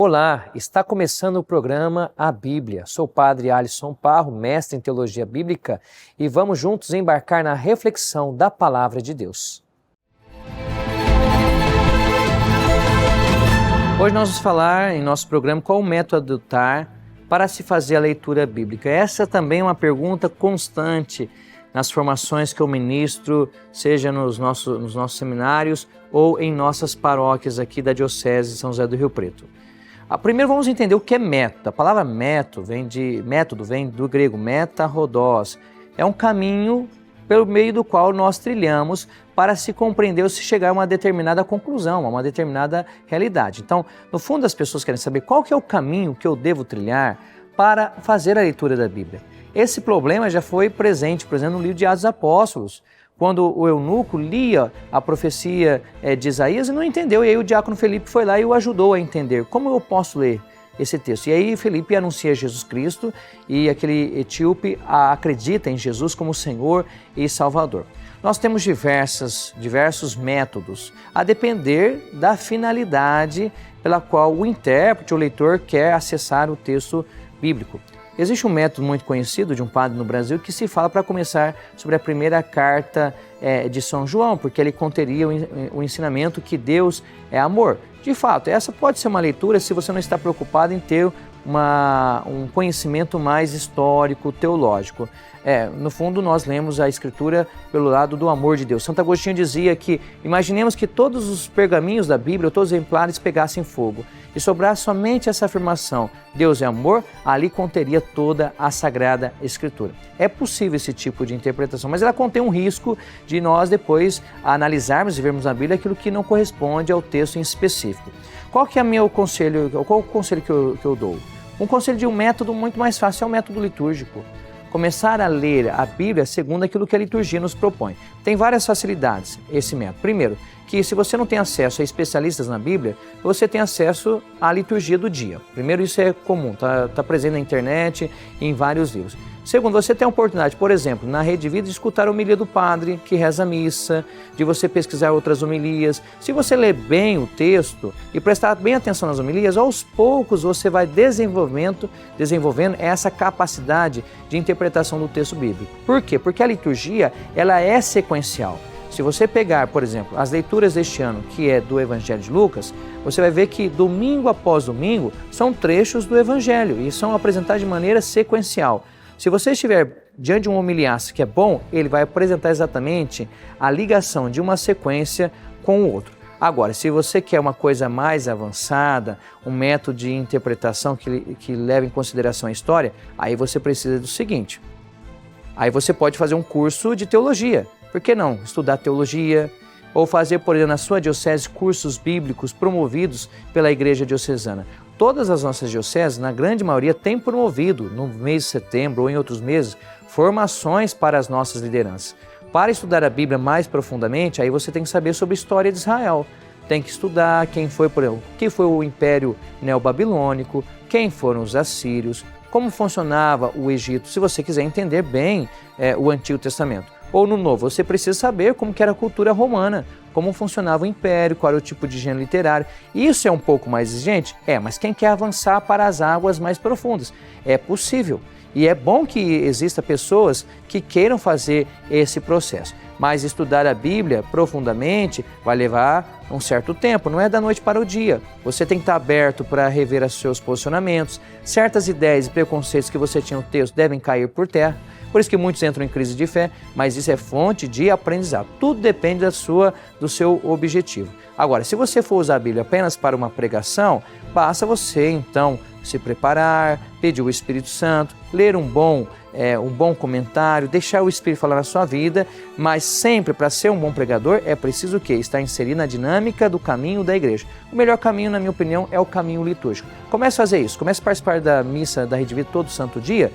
Olá, está começando o programa A Bíblia. Sou o Padre Alisson Parro, mestre em Teologia Bíblica, e vamos juntos embarcar na reflexão da Palavra de Deus. Hoje nós vamos falar em nosso programa qual o método adotar para se fazer a leitura bíblica. Essa também é uma pergunta constante nas formações que eu ministro, seja nos nossos seminários ou em nossas paróquias aqui da Diocese de São José do Rio Preto. Primeiro vamos entender o que é método. A palavra método vem do grego meta-rodós. É um caminho pelo meio do qual nós trilhamos para se compreender ou se chegar a uma determinada conclusão, a uma determinada realidade. Então, no fundo, as pessoas querem saber qual que é o caminho que eu devo trilhar para fazer a leitura da Bíblia. Esse problema já foi presente, por exemplo, no livro de Atos dos Apóstolos, quando o eunuco lia a profecia de Isaías e não entendeu, e aí o diácono Felipe foi lá e o ajudou a entender. Como eu posso ler esse texto? E aí Felipe anuncia Jesus Cristo e aquele etíope acredita em Jesus como Senhor e Salvador. Nós temos diversos métodos, a depender da finalidade pela qual o intérprete, o leitor, quer acessar o texto bíblico. Existe um método muito conhecido de um padre no Brasil que se fala para começar sobre a primeira carta de São João, porque ele conteria o ensinamento que Deus é amor. De fato, essa pode ser uma leitura se você não está preocupado em ter um conhecimento mais histórico, teológico. No fundo, nós lemos a Escritura pelo lado do amor de Deus. Santo Agostinho dizia que imaginemos que todos os pergaminhos da Bíblia, todos os exemplares pegassem fogo e sobrasse somente essa afirmação, Deus é amor, ali conteria toda a Sagrada Escritura. É possível esse tipo de interpretação, mas ela contém um risco de nós depois analisarmos e vermos na Bíblia aquilo que não corresponde ao texto em específico. Qual que é o conselho que eu dou? Um conselho de um método muito mais fácil é o método litúrgico. Começar a ler a Bíblia segundo aquilo que a liturgia nos propõe. Tem várias facilidades esse método. Primeiro, que se você não tem acesso a especialistas na Bíblia, você tem acesso à liturgia do dia. Primeiro, isso é comum, está presente na internet e em vários livros. Segundo, você tem a oportunidade, por exemplo, na Rede Vida, de escutar a homilia do padre que reza a missa, de você pesquisar outras homilias. Se você ler bem o texto e prestar bem atenção nas homilias, aos poucos você vai desenvolvendo essa capacidade de interpretação do texto bíblico. Por quê? Porque a liturgia ela é sequencial. Se você pegar, por exemplo, as leituras deste ano, que é do Evangelho de Lucas, você vai ver que domingo após domingo são trechos do Evangelho e são apresentados de maneira sequencial. Se você estiver diante de um homiliasta que é bom, ele vai apresentar exatamente a ligação de uma sequência com o outro. Agora, se você quer uma coisa mais avançada, um método de interpretação que leva em consideração a história, aí você precisa do seguinte. Aí você pode fazer um curso de teologia. Por que não estudar teologia ou fazer, por exemplo, na sua diocese, cursos bíblicos promovidos pela Igreja Diocesana? Todas as nossas dioceses, na grande maioria, têm promovido, no mês de setembro ou em outros meses, formações para as nossas lideranças. Para estudar a Bíblia mais profundamente, aí você tem que saber sobre a história de Israel. Tem que estudar quem foi, por exemplo, que foi o Império Neobabilônico, quem foram os assírios, como funcionava o Egito, se você quiser entender bem o Antigo Testamento. Ou no Novo, você precisa saber como que era a cultura romana, como funcionava o império, qual era o tipo de gênero literário. Isso é um pouco mais exigente? Mas quem quer avançar para as águas mais profundas? É possível. E é bom que exista pessoas que queiram fazer esse processo. Mas estudar a Bíblia profundamente vai levar um certo tempo, não é da noite para o dia. Você tem que estar aberto para rever os seus posicionamentos. Certas ideias e preconceitos que você tinha no texto devem cair por terra. Por isso que muitos entram em crise de fé, mas isso é fonte de aprendizado. Tudo depende do seu objetivo. Agora, se você for usar a Bíblia apenas para uma pregação, basta você, então, se preparar, pedir o Espírito Santo, ler um bom comentário, deixar o Espírito falar na sua vida, mas sempre, para ser um bom pregador, é preciso o quê? Estar inserido na dinâmica do caminho da igreja. O melhor caminho, na minha opinião, é o caminho litúrgico. Comece a fazer isso, comece a participar da missa da Rede Vida todo santo dia,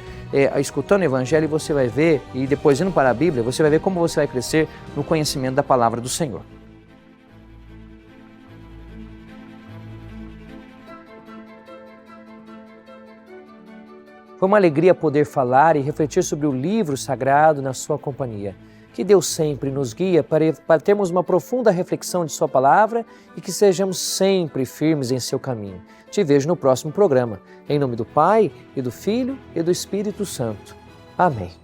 escutando o Evangelho, e você vai ver, e depois indo para a Bíblia, você vai ver como você vai crescer no conhecimento da palavra do Senhor. Foi uma alegria poder falar e refletir sobre o livro sagrado na sua companhia. Que Deus sempre nos guie para termos uma profunda reflexão de Sua palavra e que sejamos sempre firmes em Seu caminho. Te vejo no próximo programa. Em nome do Pai, e do Filho, e do Espírito Santo. Amém.